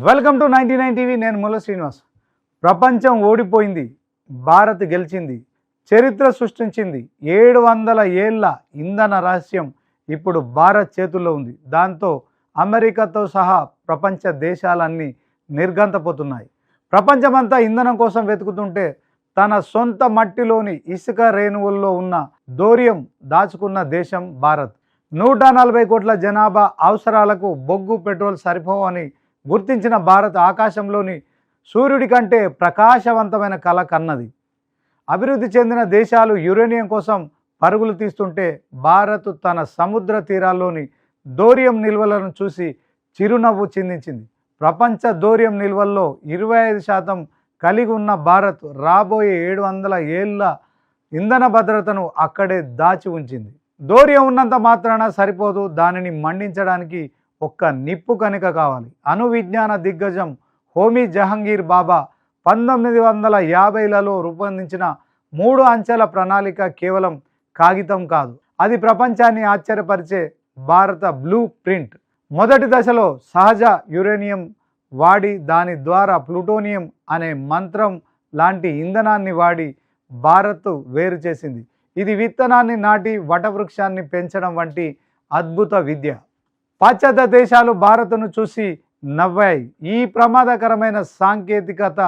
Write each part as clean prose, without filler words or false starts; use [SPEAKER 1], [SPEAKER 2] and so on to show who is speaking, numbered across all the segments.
[SPEAKER 1] Welcome to 99 TV. నేను ముల్ల శ్రీనివాస్. ప్రపంచం ఓడిపోయింది, భారత్ గెలిచింది, చరిత్ర సృష్టించింది. 700 ఏళ్ల ఇంధన రహస్యం ఇప్పుడు భారత్ చేతుల్లో ఉంది. దాంతో అమెరికాతో సహా ప్రపంచ దేశాలన్నీ నిర్గంతపోతున్నాయి. ప్రపంచమంతా ఇంధనం కోసం వెతుకుతుంటే తన సొంత మట్టిలోని ఇసుక రేణువుల్లో ఉన్న ధైర్యం దాచుకున్న దేశం భారత్. 140 కోట్ల జనాభా అవసరాలకు బొగ్గు, పెట్రోల్ సరిపోవని గుర్తించిన భారత్ ఆకాశంలోని సూర్యుడి కంటే ప్రకాశవంతమైన కళ కన్నది. అభివృద్ధి చెందిన దేశాలు యురేనియం కోసం పరుగులు తీస్తుంటే భారత్ తన సముద్ర తీరాల్లోని ధైర్యం నిల్వలను చూసి చిరునవ్వు చిందించింది. ప్రపంచ ధైర్యం నిల్వల్లో 25% కలిగి ఉన్న భారత్ రాబోయే 700 ఏళ్ల ఇంధన భద్రతను అక్కడే దాచి ఉంచింది. ధైర్యం ఉన్నంత మాత్రాన సరిపోదు, దానిని మండించడానికి ఒక్క నిప్పు కణిక కావాలి. అణు విజ్ఞాన దిగ్గజం హోమీ జహంగీర్ బాబా 1950లలో రూపొందించిన 3 అంచెల ప్రణాళిక కేవలం కాగితం కాదు, అది ప్రపంచాన్ని ఆశ్చర్యపరిచే భారత బ్లూ ప్రింట్. మొదటి దశలో సహజ యురేనియం వాడి దాని ద్వారా ప్లూటోనియం అనే మంత్రం లాంటి ఇంధనాన్ని వాడి భారత్ వేరు చేసింది. ఇది విత్తనాన్ని నాటి వటవృక్షాన్ని పెంచడం వంటి అద్భుత విద్య. పాశ్చాత్య దేశాలు భారత్ను చూసి నవ్వాయి. ఈ ప్రమాదకరమైన సాంకేతికత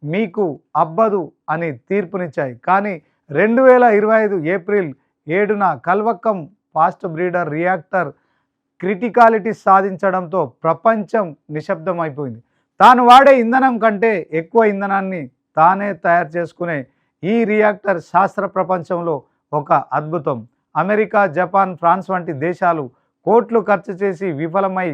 [SPEAKER 1] మీకు అబ్బదు అని తీర్పునిచ్చాయి. కానీ 2025 ఏప్రిల్ 7న Kalpakkam fast breeder reactor criticality సాధించడంతో ప్రపంచం నిశ్శబ్దమైపోయింది. తాను వాడే ఇంధనం కంటే ఎక్కువ ఇంధనాన్ని తానే తయారు చేసుకునే ఈ రియాక్టర్ శాస్త్ర ప్రపంచంలో ఒక అద్భుతం. అమెరికా, జపాన్, ఫ్రాన్స్ వంటి దేశాలు కోట్లు ఖర్చు చేసి విఫలమై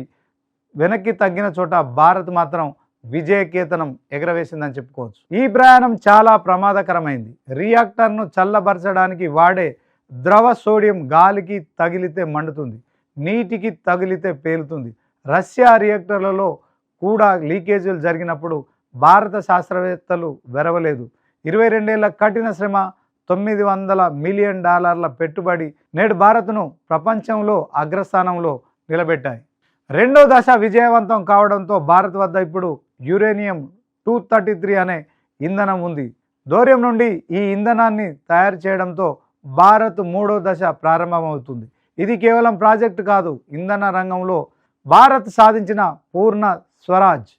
[SPEAKER 1] వెనక్కి తగ్గిన చోట భారత్ మాత్రం విజయకేతనం ఎగరవేసిందని చెప్పుకోవచ్చు. ఈ ప్రయాణం చాలా ప్రమాదకరమైంది. రియాక్టర్ను చల్లబరచడానికి వాడే ద్రవ సోడియం గాలికి తగిలితే మండుతుంది, నీటికి తగిలితే పేలుతుంది. రష్యా రియాక్టర్లలో కూడా లీకేజీలు జరిగినప్పుడు భారత శాస్త్రవేత్తలు వెరవలేదు. 22 ఏళ్ల కఠిన శ్రమ, $900 మిలియన్ పెట్టుబడి నేడు భారత్ను ప్రపంచంలో అగ్రస్థానంలో నిలబెట్టాయి. రెండో దశ విజయవంతం కావడంతో భారత్ వద్ద ఇప్పుడు యురేనియం 233 అనే ఇంధనం ఉంది. ధైర్యం నుండి ఈ ఇంధనాన్ని తయారు చేయడంతో భారత్ మూడో దశ ప్రారంభమవుతుంది. ఇది కేవలం ప్రాజెక్టు కాదు, ఇంధన రంగంలో భారత్ సాధించిన పూర్ణ స్వరాజ్.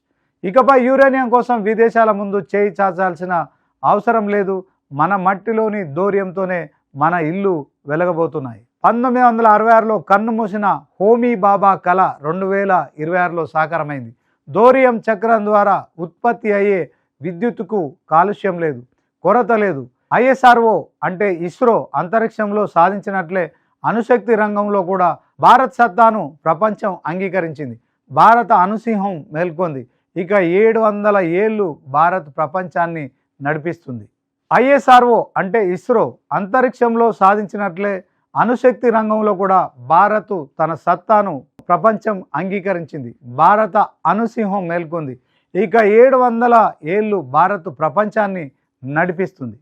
[SPEAKER 1] ఇకపై యురేనియం కోసం విదేశాల ముందు చేయి చాచాల్సిన అవసరం లేదు. మన మట్టిలోని ధైర్యంతోనే మన ఇల్లు వెలగబోతున్నాయి. 1966లో కన్ను మూసిన హోమీ బాబా కళ 2026లో సాకారమైంది. ధైర్యం చక్రం ద్వారా ఉత్పత్తి అయ్యే విద్యుత్తుకు కాలుష్యం లేదు, కొరత లేదు. ISRO అంటే ఇస్రో అంతరిక్షంలో సాధించినట్లే అణుశక్తి రంగంలో కూడా భారత్ సత్తాను ప్రపంచం అంగీకరించింది. భారత అణుసింహం మేల్కొంది. ఇక 700 ఏళ్ళు భారత్ ప్రపంచాన్ని నడిపిస్తుంది. ISRO అంటే ఇస్రో అంతరిక్షంలో సాధించినట్లే అణుశక్తి రంగంలో కూడా భారత్ తన సత్తాను ప్రపంచం అంగీకరించింది. భారత అణుసింహం మేల్కొంది. ఇక 700 ఏళ్ళు భారత్ ప్రపంచాన్ని నడిపిస్తుంది.